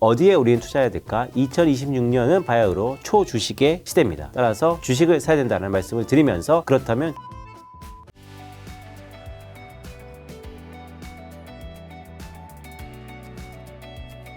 어디에 우리는 투자해야 될까? 2026년은 바야흐로 초주식의 시대입니다. 따라서 주식을 사야 된다는 말씀을 드리면서 그렇다면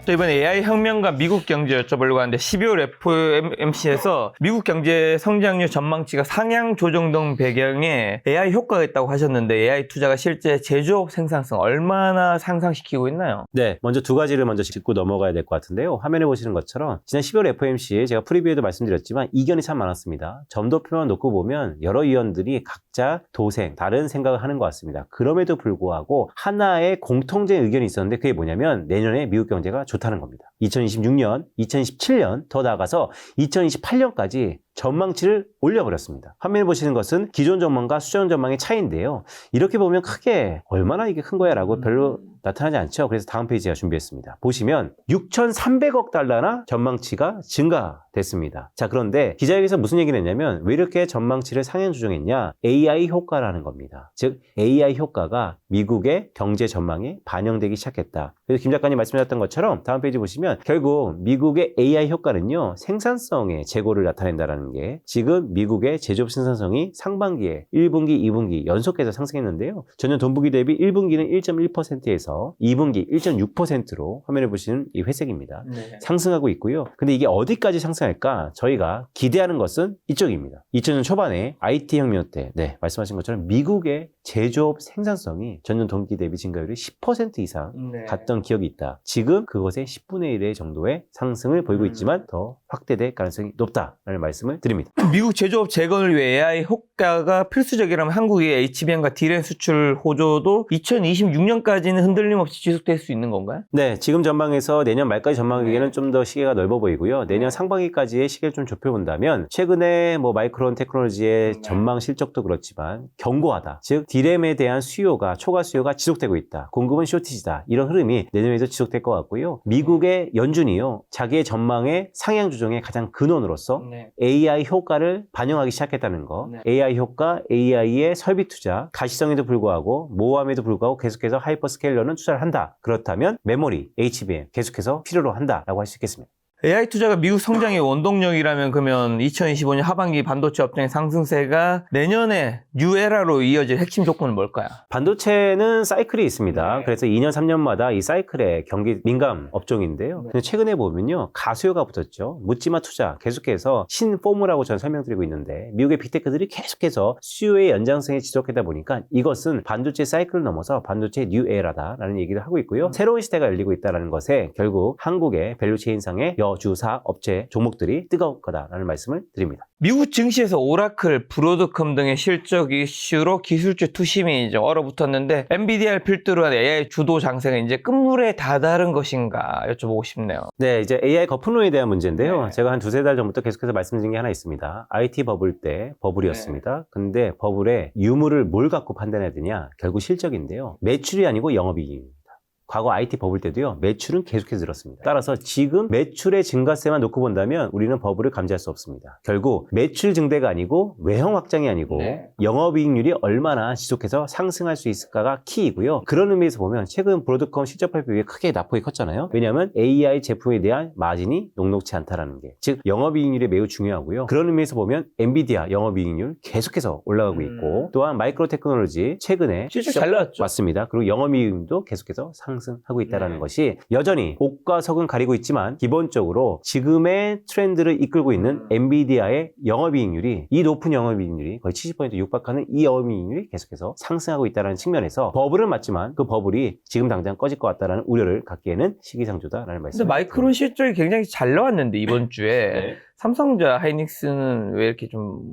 이번에 AI 혁명과 미국 경제 여쭤보려고 하는데 12월 FOMC에서 미국 경제 성장률 전망치가 상향 조정된 배경에 AI 효과가 있다고 하셨는데 AI 투자가 실제 제조업 생산성 얼마나 상승시키고 있나요? 네, 먼저 두 가지를 먼저 짚고 넘어가야 될 것 같은데요. 화면에 보시는 것처럼 지난 12월 FOMC에 제가 프리뷰에도 말씀드렸지만 이견이 참 많았습니다. 점도표만 놓고 보면 여러 위원들이 각자 도생, 다른 생각을 하는 것 같습니다. 그럼에도 불구하고 하나의 공통적인 의견이 있었는데 그게 뭐냐면 내년에 미국 경제가 좋다는 겁니다. 2026년, 2027년, 더 나아가서 2028년까지 전망치를 올려버렸습니다. 화면에 보시는 것은 기존 전망과 수정 전망의 차이인데요. 이렇게 보면 크게 얼마나 이게 큰 거야 라고 별로 나타나지 않죠. 그래서 다음 페이지 제가 준비했습니다. 보시면 6,300억 달러나 전망치가 증가됐습니다. 자, 그런데 기자회견에서 무슨 얘기를 했냐면 왜 이렇게 전망치를 상향 조정했냐? AI 효과라는 겁니다. 즉 AI 효과가 미국의 경제 전망에 반영되기 시작했다. 그래서 김 작가님 말씀하셨던 것처럼 다음 페이지 보시면 결국 미국의 AI 효과는요. 생산성의 재고를 나타낸다는 게 지금 미국의 제조업 생산성이 상반기에 1분기, 2분기 연속해서 상승했는데요. 전년 동분기 대비 1분기는 1.1%에서 2분기 1.6%로 화면에 보시는 이 회색입니다. 네. 상승하고 있고요. 근데 이게 어디까지 상승할까? 저희가 기대하는 것은 이쪽입니다. 2000년 초반에 IT 혁명 때 말씀하신 것처럼 미국의 제조업 생산성이 전년 동기 대비 증가율이 10% 이상 갔던 기억이 있다. 지금 그것의 10분의 1의 정도의 상승을 보이고 있지만 더 확대될 가능성이 높다라는 말씀을 드립니다. 미국 제조업 재건을 위해 AI 효과가 필수적이라면 한국의 HBM과 D램 수출 호조도 2026년까지는 흔들림 없이 지속될 수 있는 건가요? 네, 지금 전망에서 내년 말까지 전망하기에는 좀 더 시계가 넓어 보이고요. 내년 상반기까지의 시계를 좀 좁혀본다면 최근에 마이크론 테크놀로지의 전망 실적도 그렇지만 견고하다. 즉 D램에 대한 수요가 초과 수요가 지속되고 있다. 공급은 쇼티지다. 이런 흐름이 내년에도 지속될 것 같고요. 미국의 연준이요. 자기의 전망의 상향 조정의 가장 근원으로서 AI 효과를 반영하기 시작했다는 거. AI 효과, AI의 설비 투자, 가시성에도 불구하고 모호함에도 불구하고 계속해서 하이퍼스케일러는 투자를 한다. 그렇다면 메모리, HBM 계속해서 필요로 한다라고 할 수 있겠습니다. AI 투자가 미국 성장의 원동력이라면 그러면 2025년 하반기 반도체 업종의 상승세가 내년에 뉴에라로 이어질 핵심 조건은 뭘까요? 반도체는 사이클이 있습니다. 그래서 2년, 3년마다 이 사이클에 경기 민감 업종인데요. 근데 최근에 보면요. 가수요가 붙었죠. 묻지마 투자 계속해서 신포무라고 저는 설명드리고 있는데 미국의 빅테크들이 계속해서 수요의 연장성에 지속하다 보니까 이것은 반도체 사이클을 넘어서 반도체 뉴에라다라는 얘기를 하고 있고요. 새로운 시대가 열리고 있다는 것에 결국 한국의 밸류체인상의 여주사 업체 종목들이 뜨거울 거다라는 말씀을 드립니다. 미국 증시에서 오라클, 브로드컴 등의 실적 이슈로 기술주 투심이 이제 얼어붙었는데 엔비디아를 필두로 한 AI 주도 장세가 이제 끝물에 다다른 것인가 여쭤보고 싶네요. 네, 이제 AI 거품론에 대한 문제인데요. 제가 한 두세 달 전부터 계속해서 말씀드린 게 하나 있습니다. IT 버블 때 버블이었습니다. 근데 버블에 유무를 뭘 갖고 판단해야 되냐? 결국 실적인데요. 매출이 아니고 영업이익입니다. 과거 IT 버블 때도요, 매출은 계속해서 늘었습니다. 따라서 지금 매출의 증가세만 놓고 본다면 우리는 버블을 감지할 수 없습니다. 결국 매출 증대가 아니고 외형 확장이 아니고 영업이익률이 얼마나 지속해서 상승할 수 있을까가 키이고요. 그런 의미에서 보면 최근 브로드컴 실적 발표에 크게 낙폭이 컸잖아요. 왜냐하면 AI 제품에 대한 마진이 녹록지 않다라는 게, 즉 영업이익률이 매우 중요하고요. 그런 의미에서 보면 엔비디아 영업이익률 계속해서 올라가고 있고 또한 마이크로 테크놀로지 최근에 실적 잘 나왔죠. 맞습니다. 그리고 영업이익률도 계속해서 상승하고 있다는 것이 여전히 옥과 석은 가리고 있지만 기본적으로 지금의 트렌드를 이끌고 있는 엔비디아의 영업이익률이, 이 높은 영업이익률이 거의 70% 육박하는 이 영업이익률이 계속해서 상승하고 있다는 측면에서 버블은 맞지만 그 버블이 지금 당장 꺼질 것 같다는 우려를 갖기에는 시기상조다라는 말씀. 근데 마이크론 실적이 굉장히 잘 나왔는데 이번 주에 삼성전자, 하이닉스는 왜 이렇게 좀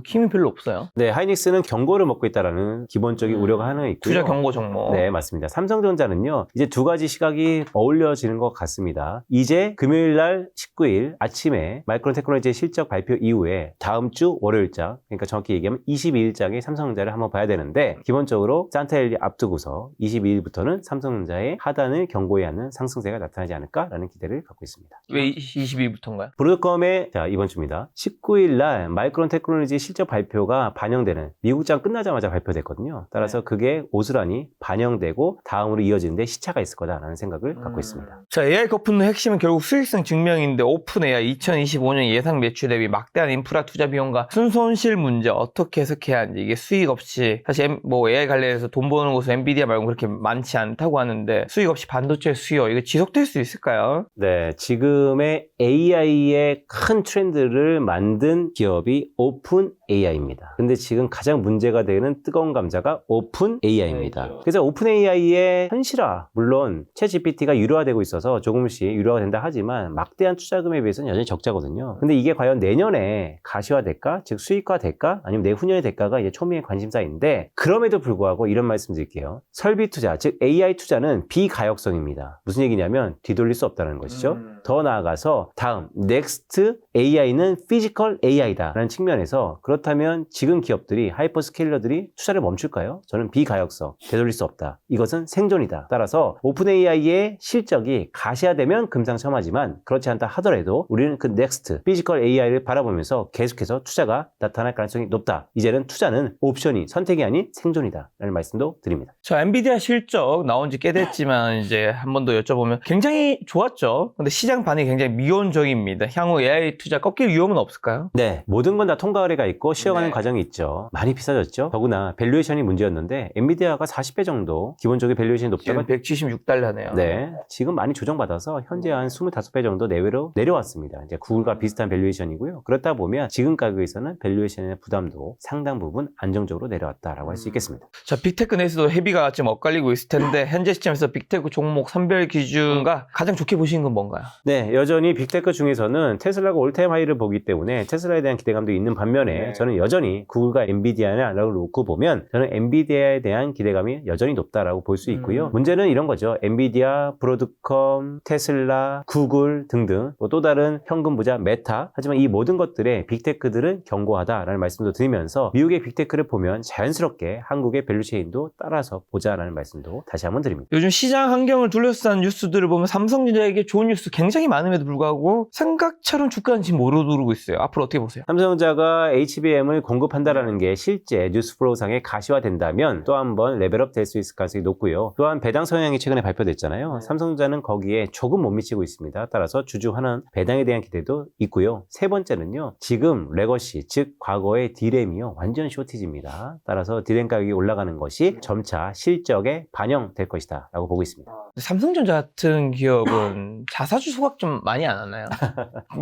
힘이 별로 없어요? 네, 하이닉스는 경고를 먹고 있다라는 기본적인 우려가 하나 있고요. 투자 경고 종목. 네, 맞습니다. 삼성전자는요, 이제 두 가지 시각이 어울려지는 것 같습니다. 이제 금요일 날 19일 아침에 마이크론 테크놀로지의 실적 발표 이후에 다음 주 월요일장, 그러니까 정확히 얘기하면 22일장에 삼성전자를 한번 봐야 되는데, 기본적으로 산타일리 앞두고서 22일부터는 삼성전자의 하단을 경고해야 하는 상승세가 나타나지 않을까라는 기대를 갖고 있습니다. 왜 22부터인가요? 브로드컴의 자, 이번 주입니다. 19일 날 마이크론 테크놀로지 실적 발표가 반영되는 미국장 끝나자마자 발표됐거든요. 따라서 그게 고스란히 반영되고 다음으로 이어지는데 시차가 있을 거다라는 생각을 갖고 있습니다. 자, AI 거품의 핵심은 결국 수익성 증명인데 오픈 AI 2025년 예상 매출 대비 막대한 인프라 투자 비용과 순손실 문제 어떻게 해석해야 하는지 이게 수익 없이 사실 뭐 AI 관련해서 돈 버는 곳은 엔비디아 말고 그렇게 많지 않다고 하는데 수익 없이 반도체 수요 이거 지속될 수 있을까요? 네, 지금의 AI의 큰 트렌드를 만든 기업이 오픈 AI입니다. 근데 지금 가장 문제가 되는 뜨거운 감자가 오픈 AI입니다. 그래서 오픈 AI의 현실화, 물론 챗 GPT가 유료화되고 있어서 조금씩 유료화가 된다 하지만 막대한 투자금에 비해서는 여전히 적자거든요. 근데 이게 과연 내년에 가시화될까? 즉 수익화될까? 아니면 내후년에 될까가 이제 초미의 관심사인데 그럼에도 불구하고 이런 말씀 드릴게요. 설비 투자, 즉 AI 투자는 비가역성입니다. 무슨 얘기냐면 뒤돌릴 수 없다는 것이죠. 더 나아가서 다음 넥스트 AI는 피지컬 AI다 라는 측면에서 그렇다면 지금 기업들이 하이퍼스케일러들이 투자를 멈출까요? 저는 비가역성, 되돌릴 수 없다. 이것은 생존이다. 따라서 오픈 AI의 실적이 가시화되면 금상첨화지만 그렇지 않다 하더라도 우리는 그 넥스트 피지컬 AI를 바라보면서 계속해서 투자가 나타날 가능성이 높다. 이제는 투자는 옵션이 선택이 아닌 생존이다 라는 말씀도 드립니다. 자, 엔비디아 실적 나온 지 꽤 됐지만 이제 한 번 더 여쭤보면 굉장히 좋았죠. 근데 시장 반응이 굉장히 미온적입니다. 향후 AI 투자 꺾일 위험은 없을까요? 네, 모든 건 다 통과 의뢰가 있고 쉬어가는 네. 과정이 있죠. 많이 비싸졌죠. 더구나 밸류에이션이 문제였는데 엔비디아가 40배 정도 기본적인 밸류에이션이 높다가 지금 176달러네요. 네, 지금 많이 조정받아서 현재 한 25배 정도 내외로 내려왔습니다. 이제 구글과 비슷한 밸류에이션이고요. 그렇다 보면 지금 가격에서는 밸류에이션의 부담도 상당 부분 안정적으로 내려왔다라고 할 수 있겠습니다. 자, 빅테크 내에서도 헤비가 지금 엇갈리고 있을 텐데 현재 시점에서 빅테크 종목 선별 기준과 가장 좋게 보시는 건 뭔가요? 네, 여전히 빅테크 중에서는 테슬라가 올타임 하이를 보기 때문에 테슬라에 대한 기대감도 있는 반면에 저는 여전히 구글과 엔비디아라고 놓고 보면 저는 엔비디아에 대한 기대감이 여전히 높다라고 볼 수 있고요. 문제는 이런 거죠. 엔비디아, 브로드컴, 테슬라, 구글 등등 또 다른 현금 부자 메타 하지만 이 모든 것들의 빅테크들은 견고하다라는 말씀도 드리면서 미국의 빅테크를 보면 자연스럽게 한국의 밸류체인도 따라서 보자라는 말씀도 다시 한번 드립니다. 요즘 시장 환경을 둘러싼 뉴스들을 보면 삼성전자에게 좋은 뉴스 굉장히 많음에도 불구하고 생각처럼 주가는 지금 오르고 있어요. 앞으로 어떻게 보세요? 삼성전자가 HBM을 공급한다라는 게 실제 뉴스플로우상에 가시화된다면 또 한 번 레벨업 될 수 있을 가능성이 높고요. 또한 배당 성향이 최근에 발표됐잖아요. 삼성전자는 거기에 조금 못 미치고 있습니다. 따라서 주주환원 배당에 대한 기대도 있고요. 세 번째는요. 지금 레거시, 즉 과거의 디램이요. 완전 쇼티지입니다. 따라서 디램 가격이 올라가는 것이 점차 실적에 반영될 것이다 라고 보고 있습니다. 삼성전자 같은 기업은 자사주 소각 좀 많이 안 하나요?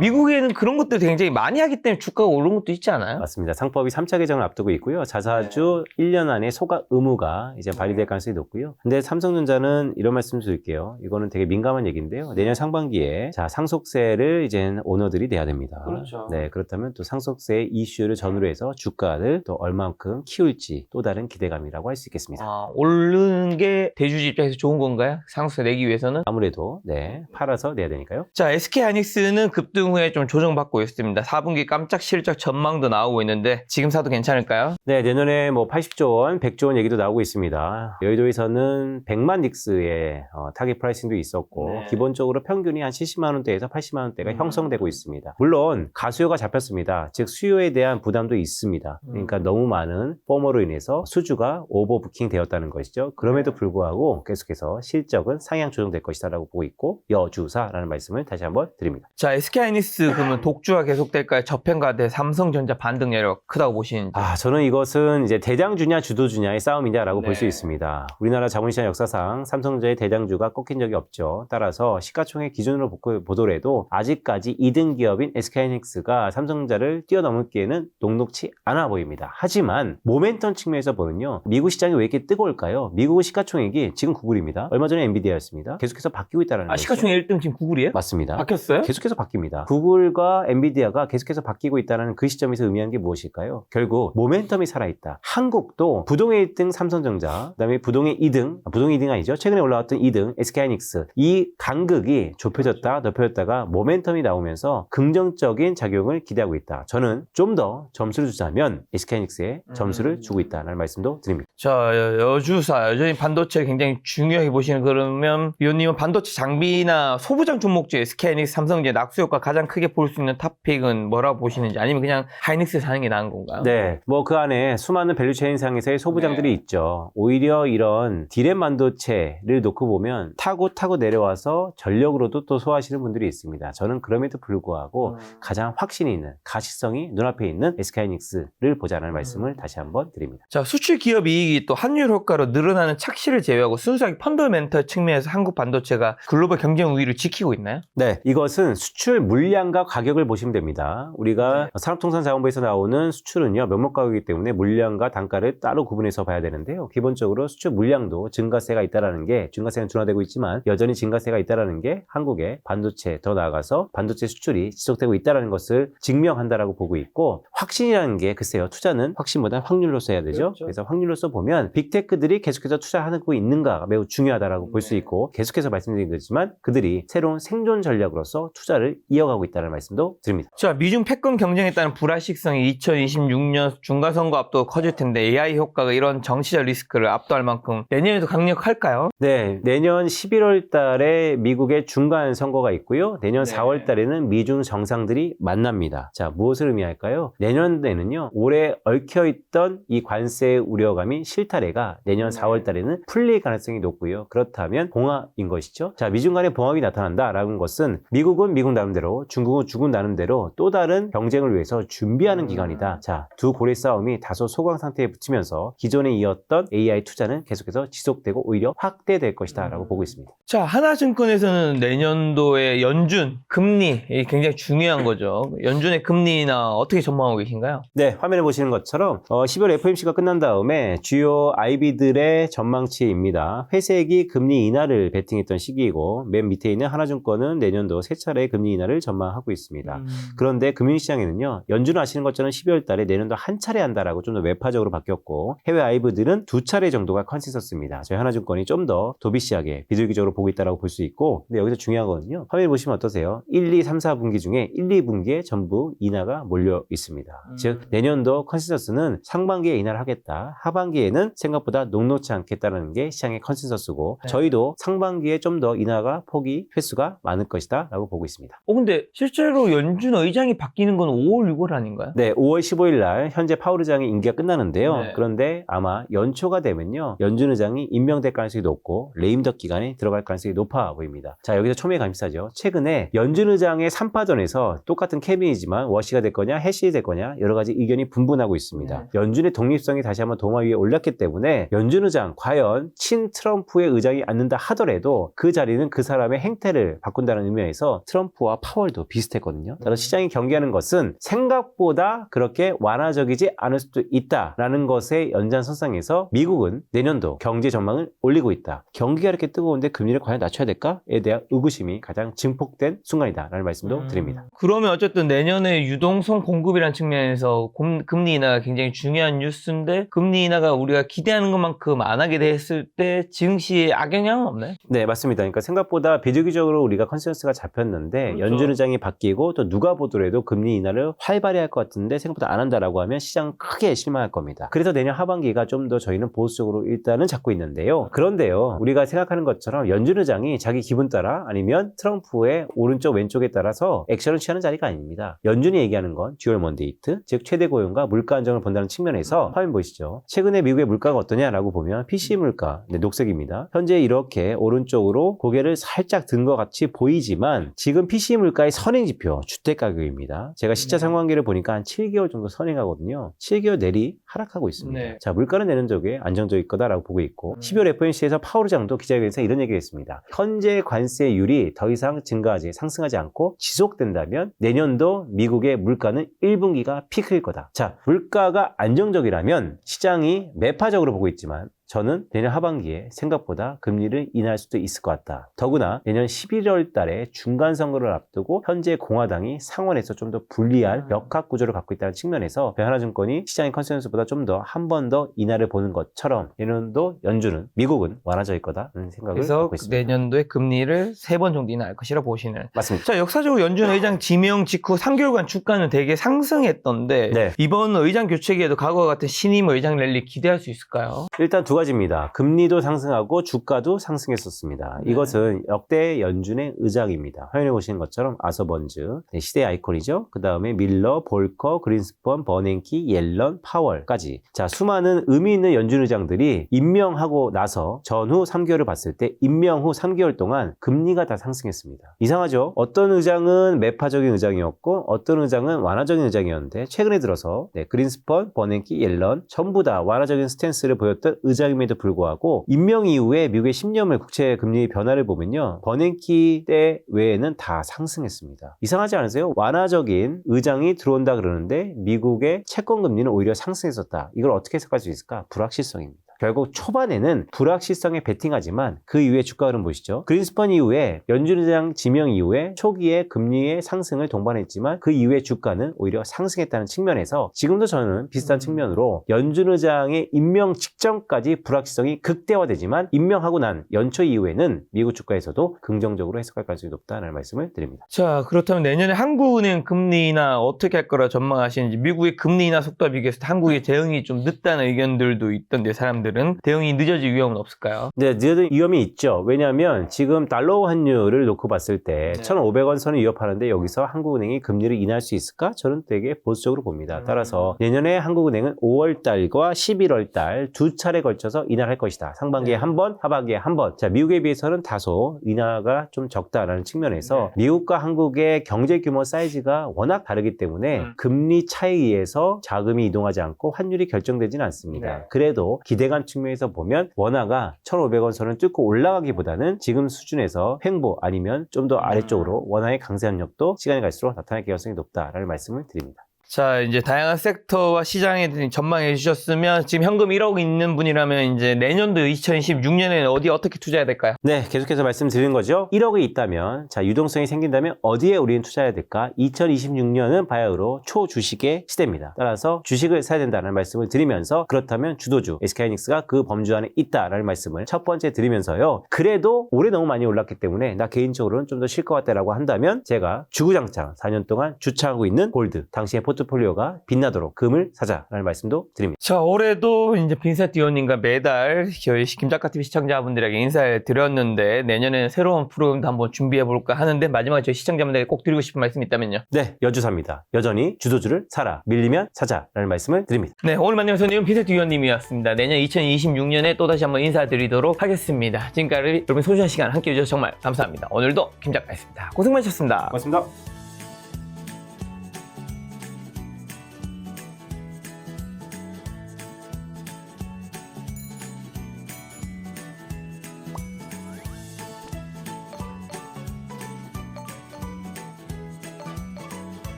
미국에는 그런 것들 굉장히 많이 하기 때문에 주가가 오른 것도 있지 않아요? 맞습니다. 상법이 3차 개정을 앞두고 있고요. 자사주 1년 안에 소각 의무가 이제 발휘될 가능성이 높고요. 근데 삼성전자는 이런 말씀 드릴게요. 이거는 되게 민감한 얘기인데요. 내년 상반기에 자, 상속세를 이제 오너들이 내야 됩니다. 그렇죠. 네, 그렇다면 또 상속세 이슈를 전후로 해서 주가를 또 얼만큼 키울지 또 다른 기대감이라고 할 수 있겠습니다. 오르는 게 대주주 입장에서 좋은 건가요? 상속세 내기 위해서는? 아무래도 네, 팔아서 내야 되니까요. 자, SK하이닉스는 급등 후에 좀 조정받고 있습니다. 4분기 깜짝 실적 전망도 나오고 있는데 지금 사도 괜찮을까요? 네, 내년에 뭐 80조 원, 100조 원 얘기도 나오고 있습니다. 여의도에서는 100만 닉스의 타깃 프라이싱도 있었고 기본적으로 평균이 한 70만 원대에서 80만 원대가 형성되고 있습니다. 물론 가수요가 잡혔습니다. 즉 수요에 대한 부담도 있습니다. 그러니까 너무 많은 포머로 인해서 수주가 오버부킹 되었다는 것이죠. 그럼에도 불구하고 계속해서 실적은 상향 조정될 것이다라고 보고 있고 여주사라는 말씀을 다시 한번 드립니다. 자, SK하이닉스 그러면 독주가 계속될까요? 저평가 대 삼성전자 반등 여력 크다고 보시는지? 저는 이것은 이제 대장주냐 주도주냐의 싸움이냐라고 볼 수 있습니다. 우리나라 자본시장 역사상 삼성전자의 대장주가 꺾인 적이 없죠. 따라서 시가총액 기준으로 보더라도 아직까지 2등 기업인 SK하이닉스가 삼성전자를 뛰어넘기에는 녹록치 않아 보입니다. 하지만 모멘텀 측면에서 보면요. 미국 시장이 왜 이렇게 뜨거울까요? 미국의 시가총액이 지금 구글입니다. 얼마 전에 엔비디아였습니다. 계속해서 바뀌고 있다는 거죠. 시가총액 1등 지금 구글이에요? 맞습니다. 바뀌었어요? 계속해서 바뀝니다. 구글과 엔비디아가 계속해서 바뀌고 있다는 그 시점에서 의미하는 게 무엇일까요? 결국 모멘텀이 살아있다. 한국도 부동의 1등 삼성전자, 그다음에 부동의 2등, 부동의 2등 아니죠? 최근에 올라왔던 2등 SK하이닉스. 이 간극이 좁혀졌다, 넓혀졌다가 모멘텀이 나오면서 긍정적인 작용을 기대하고 있다. 저는 좀 더 점수를 주자면 SK하이닉스에 점수를 주고 있다는 말씀도 드립니다. 자, 여주사 여전히 반도체를 굉장히 중요하게 보시는 그러면 위원님은 반도체 장비나 소부장 종목 중에 SK하이닉스, 삼성전자 낙수효과 가장 크게 볼 수 있는 탑픽은 뭐라고 보시는지 아니면 그냥 하이닉스 사는 게 나은 건가요? 네, 뭐 그 안에 수많은 밸류체인 상에서의 소부장들이 있죠. 오히려 이런 디램 반도체를 놓고 보면 타고 내려와서 전력으로도 또 소화하시는 분들이 있습니다. 저는 그럼에도 불구하고 가장 확신이 있는 가시성이 눈앞에 있는 SK하이닉스를 보자는 말씀을 다시 한번 드립니다. 자, 수출 기업 이익이 또 환율 효과로 늘어나는 착시를 제외하고 순수하게 펀더멘털 측면에서 한국 반도체가 글로벌 경쟁 우위를 지키고 있나요? 네, 이것은 수출 물량과 가격을 보시면 됩니다. 우리가 산업통상자원부에서 나오는 수출은요, 명목 가격이기 때문에 물량과 단가를 따로 구분해서 봐야 되는데요. 기본적으로 수출 물량도 증가세가 있다라는 게, 증가세는 둔화되고 있지만 여전히 증가세가 있다라는 게 한국의 반도체, 더 나아가서 반도체 수출이 지속되고 있다라는 것을 증명한다라고 보고 있고, 확신이라는 게 글쎄요, 투자는 확신보다 확률로서 해야 되죠. 그렇죠. 그래서 확률로서 보면 빅테크들이 계속해서 투자하고 있는가가 매우 중요하다라고 볼 수 있고, 계속해서 말씀드린 거지만 그들이 새로운 생존 전략으로서 투자를 이어가고 있다는 말씀도 드립니다. 자, 미중 패권 경쟁에 따른 불확실성이 2026년 중간선거 앞두고 커질 텐데 AI 효과가 이런 정치적 리스크를 압도할 만큼 내년에도 강력할까요? 네, 내년 11월 달에 미국의 중간 선거가 있고요. 내년 네. 4월 달에는 미중 정상들이 만납니다. 자, 무엇을 의미할까요? 내년에는요, 올해 얽혀있던 이 관세 우려감이 실타래가 내년 4월 달에는 풀릴 가능성이 높고요. 그렇다면 봉합인 것이죠. 자, 미중 간의 봉합이 나타난다라는 것은 미국은 미국 나름대로, 중국은 중국 나름대로 또 다른 경쟁을 위해서 준비하는 기간이다. 자, 두 고래 싸움이 다소 소강 상태에 붙이면서 기존에 이었던 AI 투자는 계속해서 지속되고 오히려 확대될 것이다 라고 보고 있습니다. 자, 하나증권에서는 내년도에 연준, 금리, 이게 굉장히 중요한 거죠. 연준의 금리나 어떻게 전망하고 계신가요? 네, 화면에 보시는 것처럼 10월 FOMC가 끝난 다음에 주요 IB들의 전망치입니다. 회색이 금리 인하를 베팅했던 시기이고, 맨 밑에 있는 하나증권은 내년도 세 차례 금리 인하를 전망하고 있습니다. 그런데 금융시장에는요, 연준은 아시는 것처럼 12월 달에 내년도 한 차례 한다라고 좀 더 외파적으로 바뀌었고, 해외 IB들은 두 차례 정도가 컨센서스입니다. 저희 하나증권이 좀 더 도비시하게 비둘기적으로 보고 있다라고 볼 수 있고, 근데 여기서 중요한 거는요, 화면에 보시면 어떠세요? 1, 2, 3, 4분기 중에 1, 2분기에 전부 인하가 몰려 있습니다. 즉, 내년도 컨센서스는 상반기에 인하를 하겠다, 하반기에는 생각보다 녹록지 않겠다는 게 시장의 컨센서스고, 저희도 상반기에 좀 더 인하가 폭이, 횟수가 많을 것이다 라고 보고 있습니다. 근데 실제로 연준 의장이 바뀌는 건 5월, 6월 아닌가요? 네, 5월 15일 날 현재 파월 의장의 임기가 끝나는데요. 네. 그런데 아마 연초가 되면요, 연준 의장이 임명될 가능성이 높고 레임덕 기간에 들어갈 가능성이 높아 보입니다. 자, 여기서 초미의 감사죠. 최근에 연준 의장의 3파전에서 똑같은 캐빈이지만 워시가 될 거냐 해시 될 거냐 여러 가지 의견이 분분하고 있습니다. 네. 연준의 독립성이 다시 한번 도마 위에 올랐기 때문에 연준 의장, 과연 친 트럼프의 의장이 앉는다 하더라도 그 자리는 그 사람의 행태를 바꾼다는 의미에서 트럼프와 파월도 비슷했거든요. 따라서 시장이 경계하는 것은 생각보다 그렇게 완화적이지 않을 수도 있다라는 것의 연장선상에서 미국은 내년도 경제 전망을 올리고 있다. 경기가 이렇게 뜨거운데 금리를 과연 낮춰야 될까에 대한 의구심이 가장 증폭된 순간이다라는 말씀도 드립니다. 그러면 어쨌든 내년에 유동성 공급이라는 측면에서 금리 인하가 굉장히 중요한 뉴스인데, 금리 인하가 우리가 기대하는 것만큼 안 하게 됐을 때 증시에 악영향은 없나요? 네, 맞습니다. 그러니까 생각보다 비주기적으로 우리가 컨센서스가 잡혔는데, 그렇죠. 연준 의장이 바뀌고 또 누가 보더라도 금리 인하를 활발히 할 것 같은데 생각보다 안 한다라고 하면 시장 크게 실망할 겁니다. 그래서 내년 하반기가 좀 더 저희는 보수적으로 일단은 잡고 있는데요. 그런데요, 우리가 생각하는 것처럼 연준 의장이 자기 기분 따라 아니면 트럼프의 오른쪽 왼쪽에 따라서 액션을 취하는 자리가 아닙니다. 연준이 얘기하는 건 듀얼 먼데이트, 즉 최대 고용과 물가 안정을 본다는 측면에서 화면 보시죠. 최근에 미국의 물가가 어떠냐라고 보면 PCE 물가, 네, 녹색입니다. 현재 이렇게 오른쪽으로 고개를 살짝 든 것 같이 보이지만 지금 PCE 물가의 선행지표 주택가격입니다. 제가 시차 상반기를 보니까 한 7개월 정도 선행하거든요. 7개월 내리 하락하고 있습니다. 네. 자, 물가는 내년도에 안정적일 거다라고 보고 있고, 12월 FOMC에서 파월 의장도 기자회견에서 이런 얘기를 했습니다. 현재 관세율이 더 이상 증가하지, 상승하지 않고 지속된다면 내년도 미국의 물가는 1분기가 피크일 거다. 자, 물가가 안정적이라면 시장이 매파적으로 보고 있지만 저는 내년 하반기에 생각보다 금리를 인하할 수도 있을 것 같다. 더구나 내년 11월 달에 중간 선거를 앞두고 현재 공화당이 상원에서 좀 더 불리한 역학 구조를 갖고 있다는 측면에서 하나증권이 시장의 컨센서스보다 좀 더 한 번 더 인하를 보는 것처럼 내년도 연준은, 미국은 완화적일 거다라는 생각을 그래서 갖고 있습니다. 내년도에 금리를 3번 정도 인하할 것이라 보시는. 맞습니다. 자, 역사적으로 연준 의장 지명 직후 3개월간 주가는 되게 상승했던데, 네. 이번 의장 교체기에도 과거와 같은 신임 의장 랠리 기대할 수 있을까요? 일단 두 가지입니다. 금리도 상승하고 주가도 상승했었습니다. 이것은 역대 연준의 의장입니다. 화면에 보시는 것처럼 아서번즈, 시대의 아이콘이죠. 그 다음에 밀러, 볼커, 그린스펀, 버냉키, 옐런, 파월까지. 자, 수많은 의미 있는 연준 의장들이 임명하고 나서 전후 3개월을 봤을 때 임명 후 3개월 동안 금리가 다 상승했습니다. 이상하죠? 어떤 의장은 매파적인 의장이었고 어떤 의장은 완화적인 의장이었는데 최근에 들어서 그린스펀, 버냉키, 옐런 전부 다 완화적인 스탠스를 보였던 의장임에도 불구하고 임명 이후에 미국의 10년물 국채 금리 변화를 보면요. 버냉키 때 외에는 다 상승했습니다. 이상하지 않으세요? 완화적인 의장이 들어온다 그러는데 미국의 채권 금리는 오히려 상승했었다. 이걸 어떻게 해석할 수 있을까? 불확실성입니다. 결국 초반에는 불확실성에 베팅하지만 그 이후에 주가 흐름 보시죠. 그린스펀 이후에 연준의장 지명 이후에 초기에 금리의 상승을 동반했지만 그 이후에 주가는 오히려 상승했다는 측면에서 지금도 저는 비슷한 측면으로 연준의장의 임명 직전까지 불확실성이 극대화되지만 임명하고 난 연초 이후에는 미국 주가에서도 긍정적으로 해석할 가능성이 높다는 말씀을 드립니다. 자, 그렇다면 내년에 한국은행 금리나 어떻게 할 거라 전망하시는지, 미국의 금리나 속도와 비교해서 한국의 대응이 좀 늦다는 의견들도 있던데 사람들은 대응이 늦어질 위험은 없을까요? 네, 늦어질 위험이 있죠. 왜냐하면 지금 달러 환율을 놓고 봤을 때 1,500원 선을 위협하는데 여기서 한국은행이 금리를 인하할 수 있을까? 저는 되게 보수적으로 봅니다. 따라서 내년에 한국은행은 5월 달과 11월 달 두 차례 걸쳐서 인하할 것이다. 상반기에 한 번, 하반기에 한 번. 자, 미국에 비해서는 다소 인하가 좀 적다라는 측면에서 미국과 한국의 경제 규모 사이즈가 워낙 다르기 때문에 금리 차이에 의해서 자금이 이동하지 않고 환율이 결정되지는 않습니다. 그래도 기대감 측면에서 보면 원화가 1,500원 선을 뚫고 올라가기보다는 지금 수준에서 횡보 아니면 좀 더 아래쪽으로 원화의 강세 압력도 시간이 갈수록 나타날 가능성이 높다라는 말씀을 드립니다. 자, 이제 다양한 섹터와 시장에 대해 전망해 주셨으면, 지금 현금 1억 있는 분이라면 이제 내년도 2026년에는 어디 어떻게 투자해야 될까요? 네, 계속해서 말씀드리는 거죠. 1억이 있다면, 자, 유동성이 생긴다면 어디에 우리는 투자해야 될까? 2026년은 바야흐로 초주식의 시대입니다. 따라서 주식을 사야 된다는 말씀을 드리면서, 그렇다면 주도주 SK하이닉스가 그 범주 안에 있다라는 말씀을 첫 번째 드리면서요. 그래도 올해 너무 많이 올랐기 때문에 나 개인적으로는 좀 더 쉴 것 같다라고 한다면 제가 주구장창 4년 동안 주차하고 있는 골드, 당시의 포트폴리오가 빛나도록 금을 사자라는 말씀도 드립니다. 자, 올해도 이제 빈센트 의원님과 매달 저희 김작가TV 시청자분들에게 인사를 드렸는데, 내년에는 새로운 프로그램도 한번 준비해 볼까 하는데, 마지막에 저희 시청자분들에게 꼭 드리고 싶은 말씀이 있다면요? 네, 여주사입니다. 여전히 주도주를 사라, 밀리면 사자라는 말씀을 드립니다. 네, 오늘 만난 선생님은 빈센트 의원님이었습니다. 내년 2026년에 또다시 한번 인사드리도록 하겠습니다. 지금까지 여러분 소중한 시간 함께 해주셔서 정말 감사합니다. 오늘도 김작가였습니다. 고생 많으셨습니다. 고맙습니다.